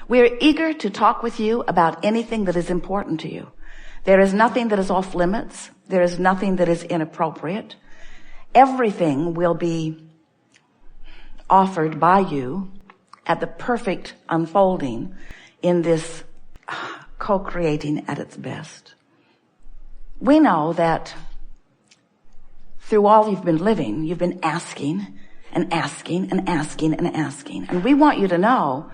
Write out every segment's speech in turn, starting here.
We're eager to talk with you about anything that is important to you. There is nothing that is off limits. There is nothing that is inappropriate. Everything will be offered by you at the perfect unfolding in this co-creating at its best. We know that through all you've been living, you've been asking and asking and asking and asking. And we want you to know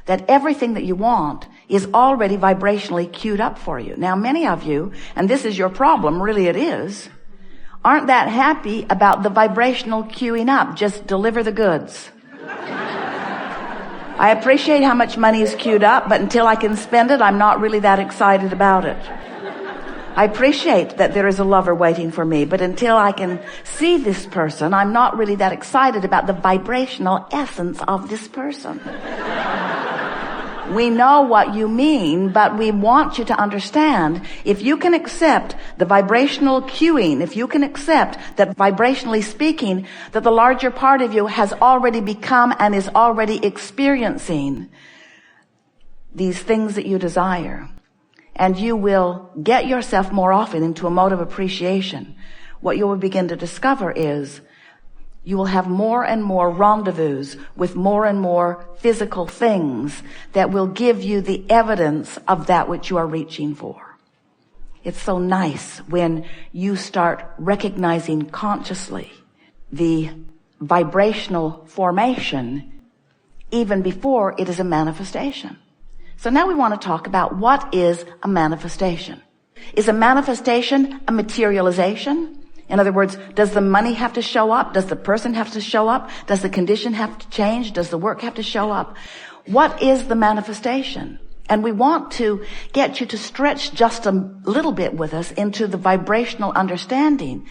that everything that you want is already vibrationally queued up for you. Now, many of you, and this is your problem, really it is, aren't that happy about the vibrational queuing up. Just deliver the goods. I appreciate how much money is queued up, but until I can spend it, I'm not really that excited about it. I appreciate that there is a lover waiting for me, but until I can see this person, I'm not really that excited about the vibrational essence of this person. We know what you mean, but we want you to understand, if you can accept the vibrational cueing, if you can accept that vibrationally speaking, that the larger part of you has already become and is already experiencing these things that you desire, and you will get yourself more often into a mode of appreciation, what you will begin to discover is you will have more and more rendezvous with more and more physical things that will give you the evidence of that which you are reaching for. It's so nice when you start recognizing consciously the vibrational formation even before it is a manifestation. So now we want to talk about what is a manifestation. Is a manifestation a materialization? In other words, does the money have to show up? Does the person have to show up? Does the condition have to change? Does the work have to show up? What is the manifestation? And we want to get you to stretch just a little bit with us into the vibrational understanding,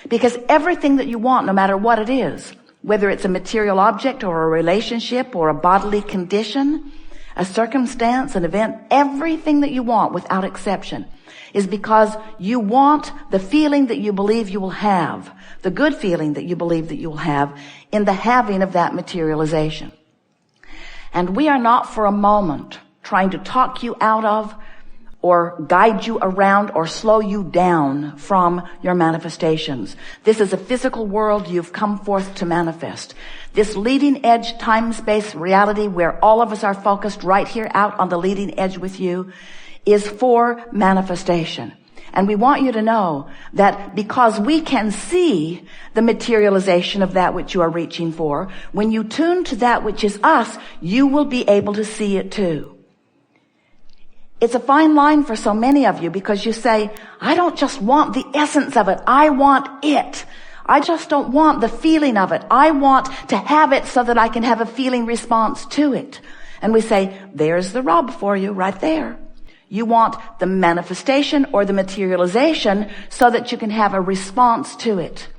because everything that you want, no matter what it is, whether it's a material object or a relationship or a bodily condition, a circumstance, an event, everything that you want without exception is because you want the feeling that you believe you will have, the good feeling that you believe that you will have in the having of that materialization. And we are not for a moment trying to talk you out of or guide you around or slow you down from your manifestations. This is a physical world you've come forth to manifest. This leading edge time-space reality where all of us are focused right here out on the leading edge with you is for manifestation. And we want you to know that because we can see the materialization of that which you are reaching for, when you tune to that which is us, you will be able to see it too. It's a fine line for so many of you because you say, I don't just want the essence of it. I want it. I just don't want the feeling of it. I want to have it so that I can have a feeling response to it. And we say, there's the rub for you right there. You want the manifestation or the materialization so that you can have a response to it.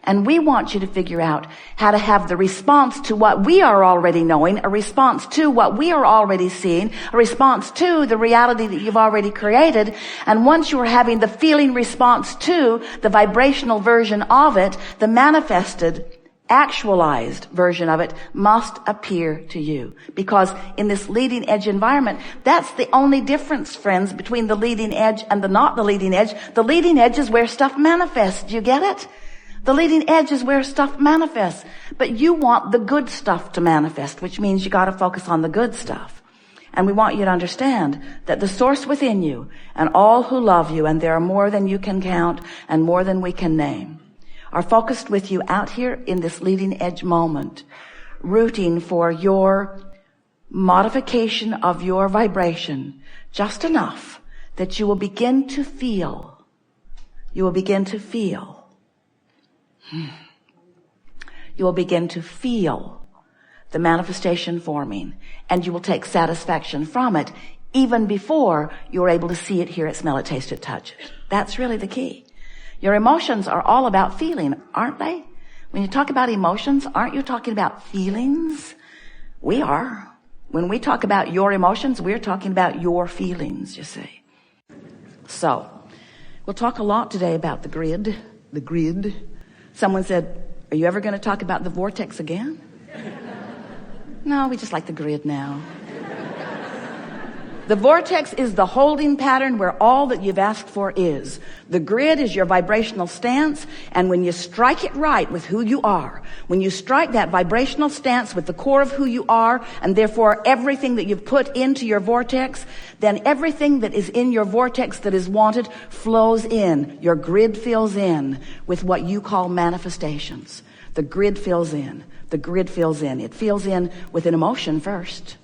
And we want you to figure out how to have the response to what we are already knowing, a response to what we are already seeing, a response to the reality that you've already created. And once you are having the feeling response to the vibrational version of it, the manifested, actualized version of it must appear to you. Because in this leading edge environment, that's the only difference, friends, between the leading edge and the not the leading edge. The leading edge is where stuff manifests. Do you get it? The leading edge is where stuff manifests. But you want the good stuff to manifest, which means you got to focus on the good stuff. And we want you to understand that the source within you and all who love you, and there are more than you can count and more than we can name, are focused with you out here in this leading edge moment, rooting for your modification of your vibration just enough that you will begin to feel, you will begin to feel the manifestation forming, and you will take satisfaction from it even before you're able to see it, hear it, smell it, taste it, touch it. That's really the key. Your emotions are all about feeling, aren't they? When you talk about emotions, aren't you talking about feelings? We are. When we talk about your emotions, we're talking about your feelings, you see. So, we'll talk a lot today about the grid. The grid. Someone said, are you ever going to talk about the vortex again? No, we just like the grid now. The vortex is the holding pattern where all that you've asked for is. The grid is your vibrational stance, and when you strike it right with who you are, when you strike that vibrational stance with the core of who you are, and therefore everything that you've put into your vortex, then everything that is in your vortex that is wanted flows in. Your grid fills in with what you call manifestations. The grid fills in. The grid fills in. It fills in with an emotion first.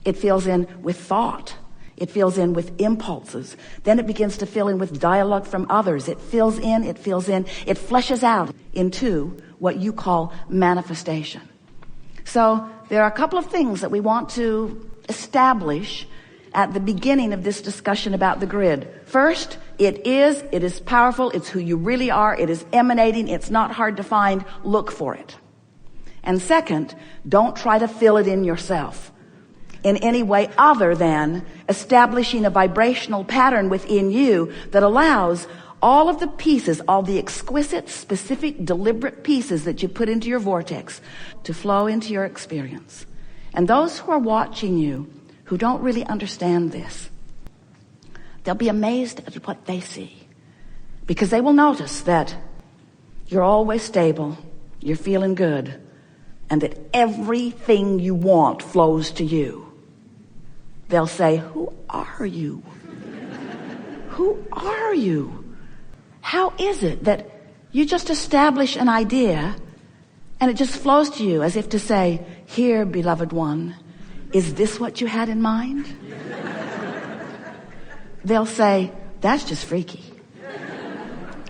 It fills in with thought. It fills in with impulses. Then it begins to fill in with dialogue from others. It fills in, it fills in, it fleshes out into what you call manifestation. So there are a couple of things that we want to establish at the beginning of this discussion about the grid. First, it is powerful, it's who you really are, it is emanating, it's not hard to find, look for it. And second, don't try to fill it in yourself in any way other than establishing a vibrational pattern within you that allows all of the pieces, all the exquisite, specific, deliberate pieces that you put into your vortex to flow into your experience. And those who are watching you, who don't really understand this, they'll be amazed at what they see. Because they will notice that you're always stable, you're feeling good, and that everything you want flows to you. They'll say, who are you? Who are you? How is it that you just establish an idea and it just flows to you as if to say, here, beloved one, is this what you had in mind? They'll say, that's just freaky.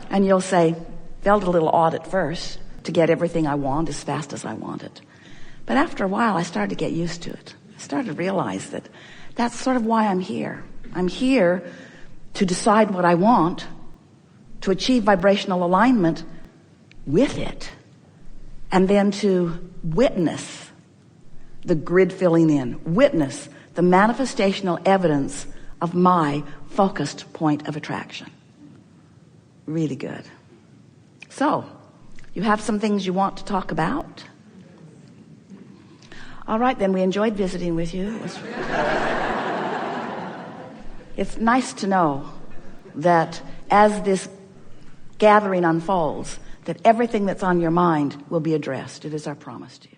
And you'll say, felt a little odd at first to get everything I want as fast as I want it. But after a while, I started to get used to it. I started to realize that that's sort of why I'm here. I'm here to decide what I want, to achieve vibrational alignment with it, and then to witness the grid filling in, witness the manifestational evidence of my focused point of attraction. Really good. So, you have some things you want to talk about? All right, then, we enjoyed visiting with you. It's nice to know that as this gathering unfolds, that everything that's on your mind will be addressed. It is our promise to you.